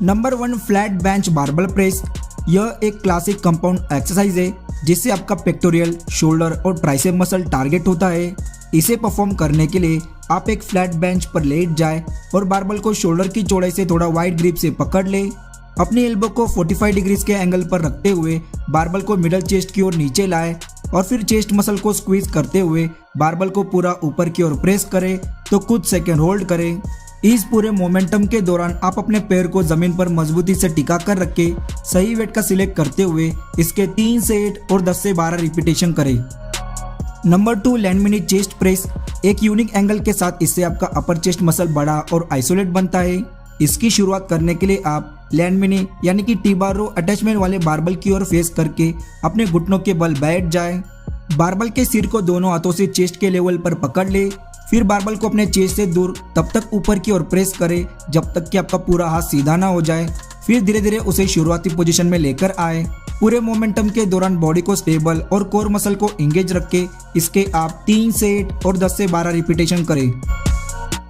Number 1 flat bench barbell press. यह एक classic compound exercise है जिससे आपका पेक्टोरियल, शोल्डर और ट्राइसेप मसल टारगेट होता है। इसे परफॉर्म करने के लिए आप एक फ्लैट बेंच पर लेट जाए और बारबल को शोल्डर की चौड़ाई से थोड़ा वाइड ग्रिप से पकड़ ले। अपनी एल्बो को 45 डिग्रीज के एंगल पर रखते हुए बारबल को मिडल चेस्ट की ओर नीचे लाए और फिर चेस्ट मसल को स्क्वीज करते हुए बारबल को पूरा ऊपर की ओर प्रेस करें तो कुछ सेकंड होल्ड करें। इस पूरे मोमेंटम के दौरान आप अपने पैर को जमीन पर मजबूती से टिका कर रखे सही वेट का सिलेक्ट करते हुए इसके 3 से 8 और 10 से 12 रिपीटेशन करें। Number 2 land mini chest press. एक यूनिक एंगल के साथ इससे आपका अपर चेस्ट मसल बड़ा और आइसोलेट बनता है। इसकी शुरुआत करने के लिए आप लैंड मिनी यानी कि टी बार रो अटैचमेंट वाले बारबल की ओर फेस करके अपने घुटनों के बल बैठ जाए। बारबल के सिर को दोनों हाथों से चेस्ट के लेवल पर पकड़ ले। फिर बारबल को अपने चेस्ट से दूर तब तक ऊपर की ओर प्रेस करें जब तक कि आपका पूरा हाथ सीधा ना हो जाए। फिर धीरे धीरे उसे शुरुआती पोजीशन में लेकर आए। पूरे मोमेंटम के दौरान बॉडी को स्टेबल और कोर मसल को एंगेज रख के इसके आप 3 से 8 और 10 से 12 रिपीटेशन करें।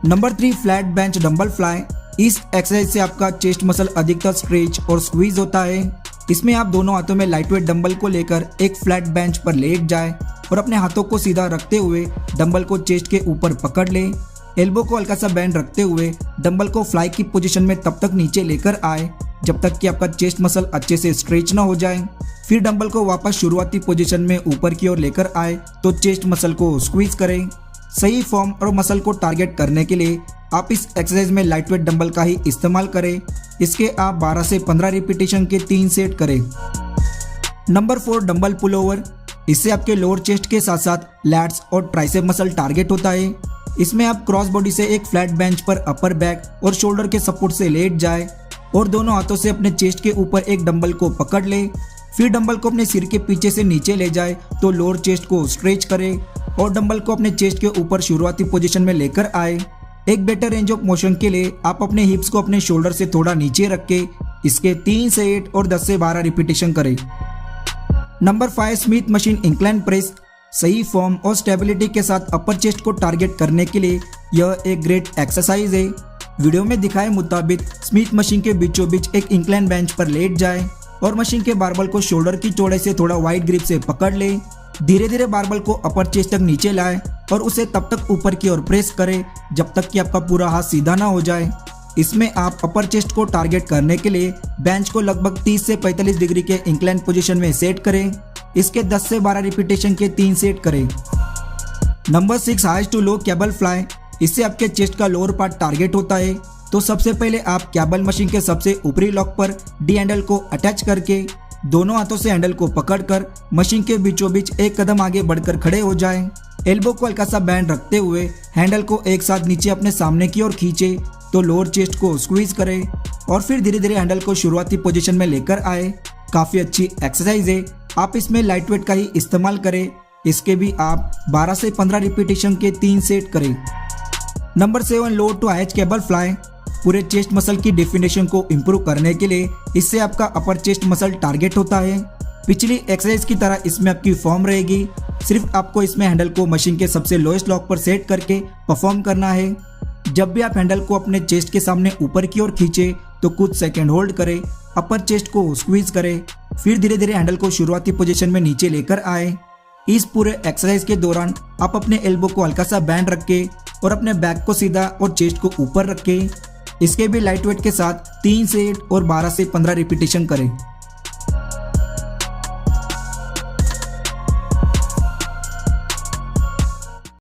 Number 3 flat bench dumbbell fly. इस एक्सरसाइज से आपका चेस्ट मसल अधिकतर स्ट्रेच और स्क्वीज होता है। इसमें आप दोनों हाथों में लाइटवेट डंबल को लेकर एक फ्लैट बेंच पर लेट जाए और अपने हाथों को सीधा रखते हुए डंबल को चेस्ट के ऊपर पकड़ ले। एल्बो को हल्का सा बैंड रखते हुए डंबल को फ्लाई की पोजीशन में तब तक नीचे लेकर आए जब तक कि आपका चेस्ट मसल अच्छे से स्ट्रेच ना हो जाए। फिर डंबल को वापस शुरुआती पोजीशन में ऊपर की ओर लेकर आए तो चेस्ट मसल को स्क्वीज करें। सही फॉर्म और मसल को टारगेट करने के लिए आप इस एक्सरसाइज में लाइटवेट डंबल का ही इस्तेमाल करें। इसके आप 12 से 15 रिपीटेशन के 3 सेट करें। Number 4 dumbbell pull over. इससे आपके लोअर चेस्ट के साथ साथ लैट्स और ट्राइसेप मसल टारगेट होता है। इसमें आप क्रॉस बॉडी से एक फ्लैट बेंच पर अपर बैक और शोल्डर के सपोर्ट से लेट जाए और दोनों हाथों से अपने चेस्ट के ऊपर एक डंबल को पकड़ ले। फिर डंबल को अपने सिर के पीछे से नीचे ले जाए तो लोअर चेस्ट को स्ट्रेच करें और डंबल को अपने चेस्ट के ऊपर शुरुआती पोजीशन में लेकर आए। एक बेटर रेंज ऑफ मोशन के लिए आप अपने हिप्स को अपने शोल्डर से थोड़ा नीचे रख के इसके 3 से 8 और 10 से 12 रिपीटेशन करें। Number 5 Smith machine incline press. सही फॉर्म और स्टेबिलिटी के साथ अपर चेस्ट को टारगेट करने के लिए यह एक ग्रेट एक्सरसाइज है। वीडियो में दिखाए मुताबिक स्मिथ मशीन के बीचों बीच एक इंक्लाइन बेंच पर लेट जाए और मशीन के बारबल को शोल्डर की चौड़ाई से थोड़ा वाइड ग्रिप से पकड़ ले। धीरे धीरे बारबल को अपर चेस्ट तक नीचे लाए और उसे तब तक ऊपर की ओर प्रेस करें जब तक कि आपका पूरा हाथ सीधा ना हो जाए। इसमें आप अपर चेस्ट को टारगेट करने के लिए बेंच को लगभग 30 से 45 डिग्री के इंक्लाइन पोजीशन में सेट करें। इसके 10 से 12 रिपीटेशन के 3 सेट करें। Number 6 high to low cable fly. इससे आपके चेस्ट का लोअर पार्ट टारगेट होता है। तो सबसे पहले आप केबल मशीन के सबसे ऊपरी लॉक पर डी हैंडल को अटैच करके दोनों हाथों से हैंडल को पकड़कर मशीन के बीचों बीच एक कदम आगे बढ़कर खड़े हो जाएं। एल्बो को हल्का सा बैंड रखते हुए हैंडल को एक साथ नीचे अपने सामने की ओर खींचे तो लोअर चेस्ट को स्क्वीज करें और फिर धीरे धीरे हैंडल को शुरुआती पोजीशन में लेकर आए। काफी अच्छी एक्सरसाइज है। आप इसमें लाइटवेट का ही इस्तेमाल करें। इसके भी आप 12 से 15 रिपीटेशन के 3 सेट करें। Number 7 low to high cable fly. पूरे चेस्ट मसल की डेफिनेशन को इम्प्रूव करने के लिए इससे आपका अपर चेस्ट मसल टारगेट होता है। पिछली एक्सरसाइज की तरह इसमें आपकी फॉर्म रहेगी। सिर्फ आपको इसमें हैंडल को मशीन के सबसे लोएस्ट लॉक पर सेट करके परफॉर्म करना है। जब भी आप हैंडल को अपने चेस्ट के सामने ऊपर की ओर खींचे तो कुछ सेकंड होल्ड करें, अपर चेस्ट को स्क्वीज करें, फिर धीरे धीरे हैंडल को शुरुआती पोजीशन में नीचे लेकर आए। इस पूरे एक्सरसाइज के दौरान आप अपने एल्बो को हल्का सा बैंड रखें और अपने बैक को सीधा और चेस्ट को ऊपर रखें। इसके भी लाइट वेट के साथ 3 से 8 और 12 से 15 रिपीटेशन करें।